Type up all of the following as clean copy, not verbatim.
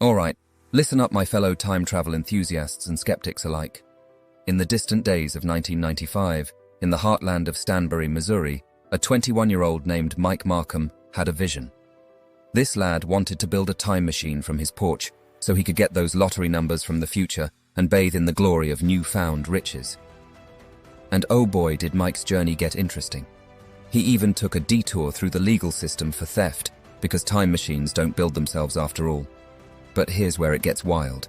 Alright, listen up my fellow time travel enthusiasts and skeptics alike. In the distant days of 1995, in the heartland of Stanberry, Missouri, a 21-year-old named Mike Marcum had a vision. This lad wanted to build a time machine from his porch so he could get those lottery numbers from the future and bathe in the glory of newfound riches. And oh boy, did Mike's journey get interesting. He even took a detour through the legal system for theft, because time machines don't build themselves after all. But here's where it gets wild.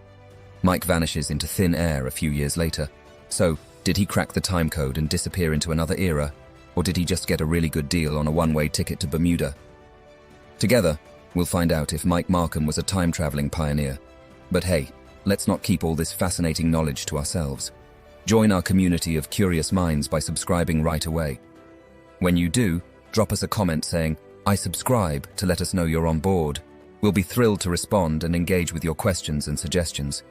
Mike vanishes into thin air a few years later. So, did he crack the time code and disappear into another era? Or did he just get a really good deal on a one-way ticket to Bermuda? Together, we'll find out if Mike Marcum was a time-traveling pioneer. But hey, let's not keep all this fascinating knowledge to ourselves. Join our community of curious minds by subscribing right away. When you do, drop us a comment saying, "I subscribe," to let us know you're on board. We'll be thrilled to respond and engage with your questions and suggestions.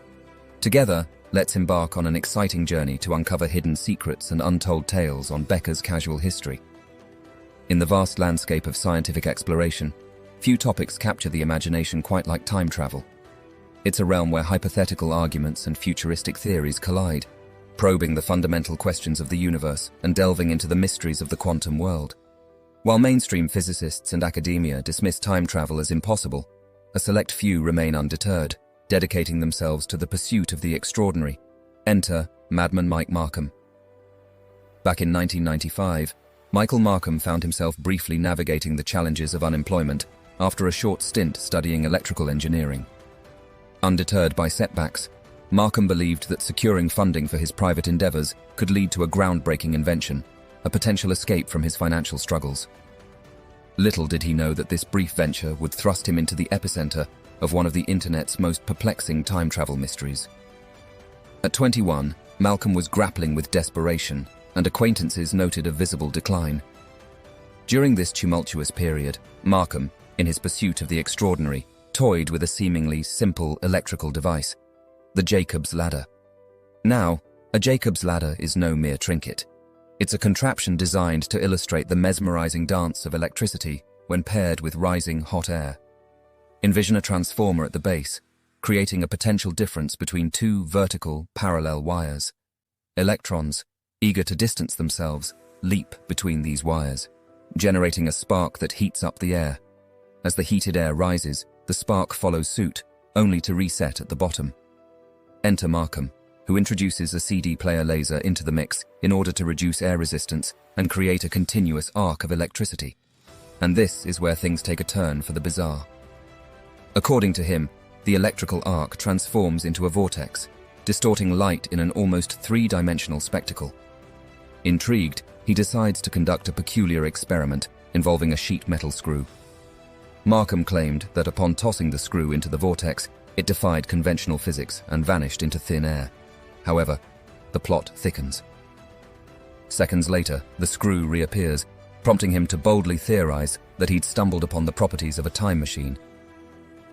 Together, let's embark on an exciting journey to uncover hidden secrets and untold tales on Becker's Casual History. In the vast landscape of scientific exploration, few topics capture the imagination quite like time travel. It's a realm where hypothetical arguments and futuristic theories collide, probing the fundamental questions of the universe and delving into the mysteries of the quantum world. While mainstream physicists and academia dismiss time travel as impossible, a select few remain undeterred, dedicating themselves to the pursuit of the extraordinary. Enter Madman Mike Marcum. Back in 1995, Michael Marcum found himself briefly navigating the challenges of unemployment after a short stint studying electrical engineering. Undeterred by setbacks, Marcum believed that securing funding for his private endeavors could lead to a groundbreaking invention, a potential escape from his financial struggles. Little did he know that this brief venture would thrust him into the epicenter of one of the internet's most perplexing time travel mysteries. At 21, Marcum was grappling with desperation, and acquaintances noted a visible decline. During this tumultuous period, Marcum, in his pursuit of the extraordinary, toyed with a seemingly simple electrical device, the Jacob's ladder. Now, a Jacob's ladder is no mere trinket. It's a contraption designed to illustrate the mesmerizing dance of electricity when paired with rising hot air. Envision a transformer at the base, creating a potential difference between two vertical, parallel wires. Electrons, eager to distance themselves, leap between these wires, generating a spark that heats up the air. As the heated air rises, the spark follows suit, only to reset at the bottom. Enter Marcum, who introduces a CD player laser into the mix in order to reduce air resistance and create a continuous arc of electricity. And this is where things take a turn for the bizarre. According to him, the electrical arc transforms into a vortex, distorting light in an almost three-dimensional spectacle. Intrigued, he decides to conduct a peculiar experiment involving a sheet metal screw. Marcum claimed that upon tossing the screw into the vortex, it defied conventional physics and vanished into thin air. However, the plot thickens. Seconds later, the screw reappears, prompting him to boldly theorize that he'd stumbled upon the properties of a time machine.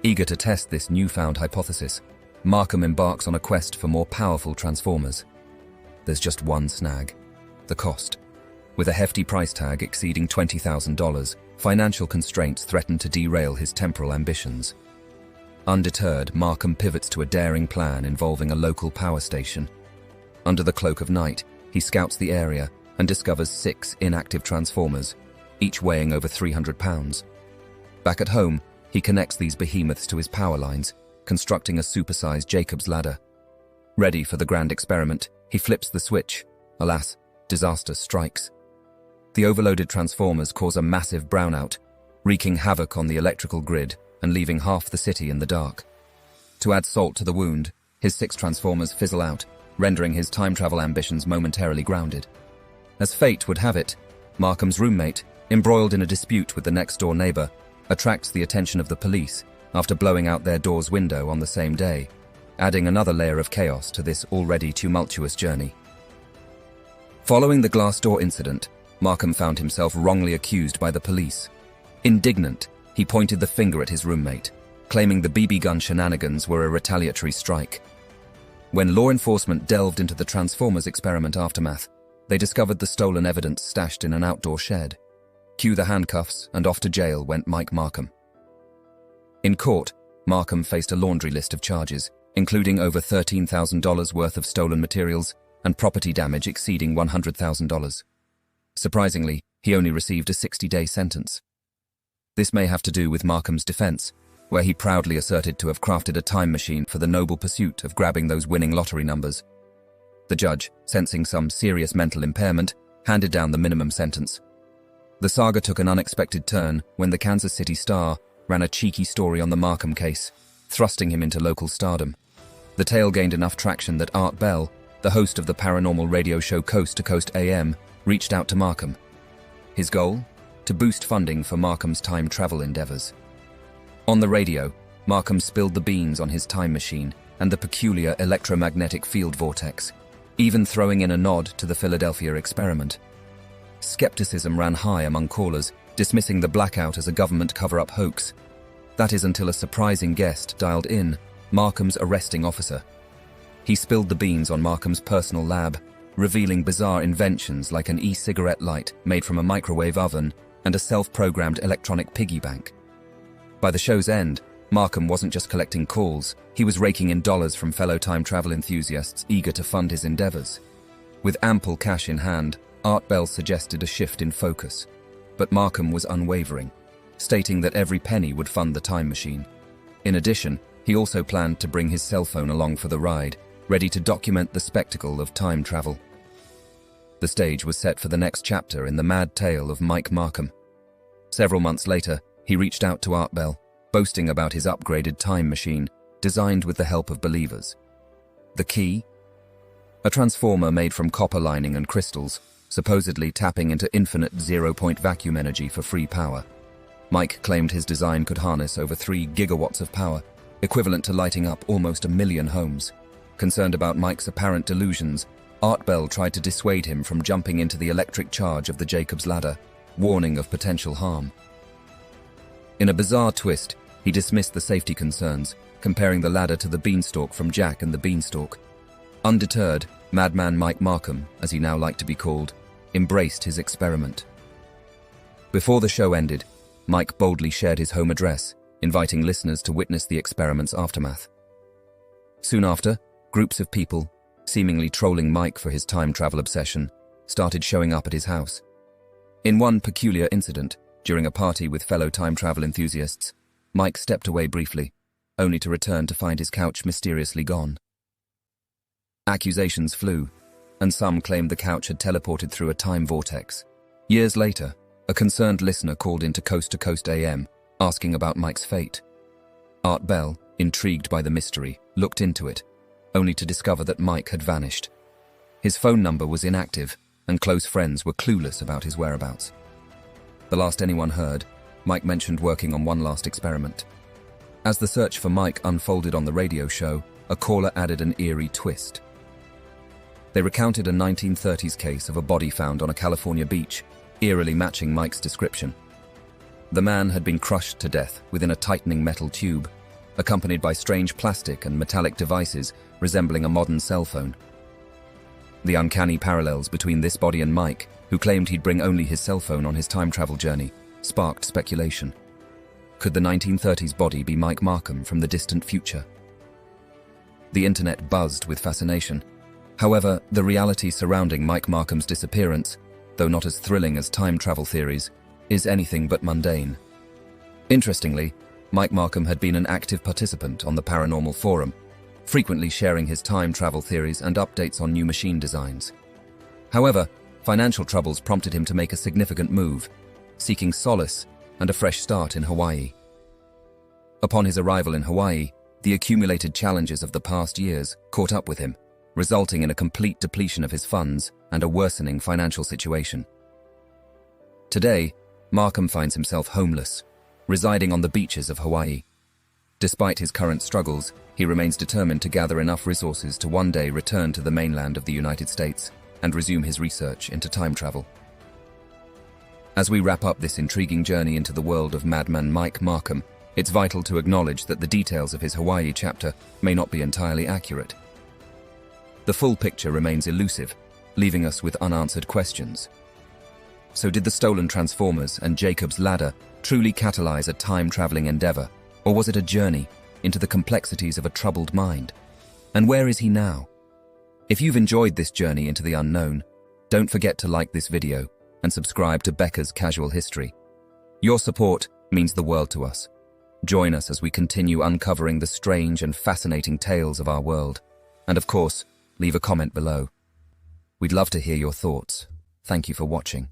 Eager to test this newfound hypothesis, Marcum embarks on a quest for more powerful transformers. There's just one snag: the cost. With a hefty price tag exceeding $20,000, financial constraints threaten to derail his temporal ambitions. Undeterred, Marcum pivots to a daring plan involving a local power station. Under the cloak of night, he scouts the area and discovers 6 inactive transformers, each weighing over 300 pounds. Back at home, he connects these behemoths to his power lines, constructing a supersized Jacob's ladder. Ready for the grand experiment, he flips the switch. Alas, disaster strikes. The overloaded transformers cause a massive brownout, wreaking havoc on the electrical grid and leaving half the city in the dark. To add salt to the wound, his 6 transformers fizzle out, rendering his time travel ambitions momentarily grounded. As fate would have it, Marcum's roommate, embroiled in a dispute with the next-door neighbor, attracts the attention of the police after blowing out their door's window on the same day, adding another layer of chaos to this already tumultuous journey. Following the glass door incident, Marcum found himself wrongly accused by the police. Indignant, he pointed the finger at his roommate, claiming the BB gun shenanigans were a retaliatory strike. When law enforcement delved into the Transformers experiment aftermath, they discovered the stolen evidence stashed in an outdoor shed. Cue the handcuffs, and off to jail went Mike Marcum. In court, Marcum faced a laundry list of charges, including over $13,000 worth of stolen materials and property damage exceeding $100,000. Surprisingly, he only received a 60-day sentence. This may have to do with Marcum's defense, where he proudly asserted to have crafted a time machine for the noble pursuit of grabbing those winning lottery numbers. The judge, sensing some serious mental impairment, handed down the minimum sentence. The saga took an unexpected turn when the Kansas City Star ran a cheeky story on the Marcum case, thrusting him into local stardom. The tale gained enough traction that Art Bell, the host of the paranormal radio show Coast to Coast AM, reached out to Marcum. His goal? To boost funding for Marcum's time travel endeavors. On the radio, Marcum spilled the beans on his time machine and the peculiar electromagnetic field vortex, even throwing in a nod to the Philadelphia experiment. Skepticism ran high among callers, dismissing the blackout as a government cover-up hoax. That is until a surprising guest dialed in, Marcum's arresting officer. He spilled the beans on Marcum's personal lab, revealing bizarre inventions like an e-cigarette light made from a microwave oven and a self-programmed electronic piggy bank. By the show's end, Marcum wasn't just collecting calls, he was raking in dollars from fellow time travel enthusiasts eager to fund his endeavors. With ample cash in hand, Art Bell suggested a shift in focus, but Marcum was unwavering, stating that every penny would fund the time machine. In addition, he also planned to bring his cell phone along for the ride, ready to document the spectacle of time travel. The stage was set for the next chapter in the mad tale of Mike Marcum. Several months later, he reached out to Art Bell, boasting about his upgraded time machine, designed with the help of believers. The key? A transformer made from copper lining and crystals, supposedly tapping into infinite zero-point vacuum energy for free power. Mike claimed his design could harness over 3 gigawatts of power, equivalent to lighting up almost 1 million homes. Concerned about Mike's apparent delusions, Art Bell tried to dissuade him from jumping into the electric charge of the Jacob's ladder, warning of potential harm. In a bizarre twist, he dismissed the safety concerns, comparing the ladder to the beanstalk from Jack and the Beanstalk. Undeterred, Madman Mike Marcum, as he now liked to be called, embraced his experiment. Before the show ended, Mike boldly shared his home address, inviting listeners to witness the experiment's aftermath. Soon after, groups of people, seemingly trolling Mike for his time travel obsession, started showing up at his house. In one peculiar incident, during a party with fellow time travel enthusiasts, Mike stepped away briefly, only to return to find his couch mysteriously gone. Accusations flew, and some claimed the couch had teleported through a time vortex. Years later, a concerned listener called into Coast to Coast AM, asking about Mike's fate. Art Bell, intrigued by the mystery, looked into it, only to discover that Mike had vanished. His phone number was inactive, and close friends were clueless about his whereabouts. The last anyone heard, Mike mentioned working on one last experiment. As the search for Mike unfolded on the radio show, a caller added an eerie twist. They recounted a 1930s case of a body found on a California beach, eerily matching Mike's description. The man had been crushed to death within a tightening metal tube, accompanied by strange plastic and metallic devices resembling a modern cell phone. The uncanny parallels between this body and Mike, who claimed he'd bring only his cell phone on his time travel journey, sparked speculation. Could the 1930s body be Mike Marcum from the distant future? The internet buzzed with fascination. However, the reality surrounding Mike Marcum's disappearance, though not as thrilling as time travel theories, is anything but mundane. Interestingly, Mike Marcum had been an active participant on the paranormal forum, frequently sharing his time travel theories and updates on new machine designs. However, financial troubles prompted him to make a significant move, seeking solace and a fresh start in Hawaii. Upon his arrival in Hawaii, the accumulated challenges of the past years caught up with him, resulting in a complete depletion of his funds and a worsening financial situation. Today, Marcum finds himself homeless, residing on the beaches of Hawaii. Despite his current struggles, he remains determined to gather enough resources to one day return to the mainland of the United States and resume his research into time travel. As we wrap up this intriguing journey into the world of Madman Mike Marcum, it's vital to acknowledge that the details of his Hawaii chapter may not be entirely accurate. The full picture remains elusive, leaving us with unanswered questions. So did the stolen Transformers and Jacob's Ladder truly catalyze a time-traveling endeavor, or was it a journey into the complexities of a troubled mind. And where is he now? If you've enjoyed this journey into the unknown, don't forget to like this video and subscribe to Becca's Casual History. Your support means the world to us. Join us as we continue uncovering the strange and fascinating tales of our world. And of course, leave a comment below. We'd love to hear your thoughts. Thank you for watching.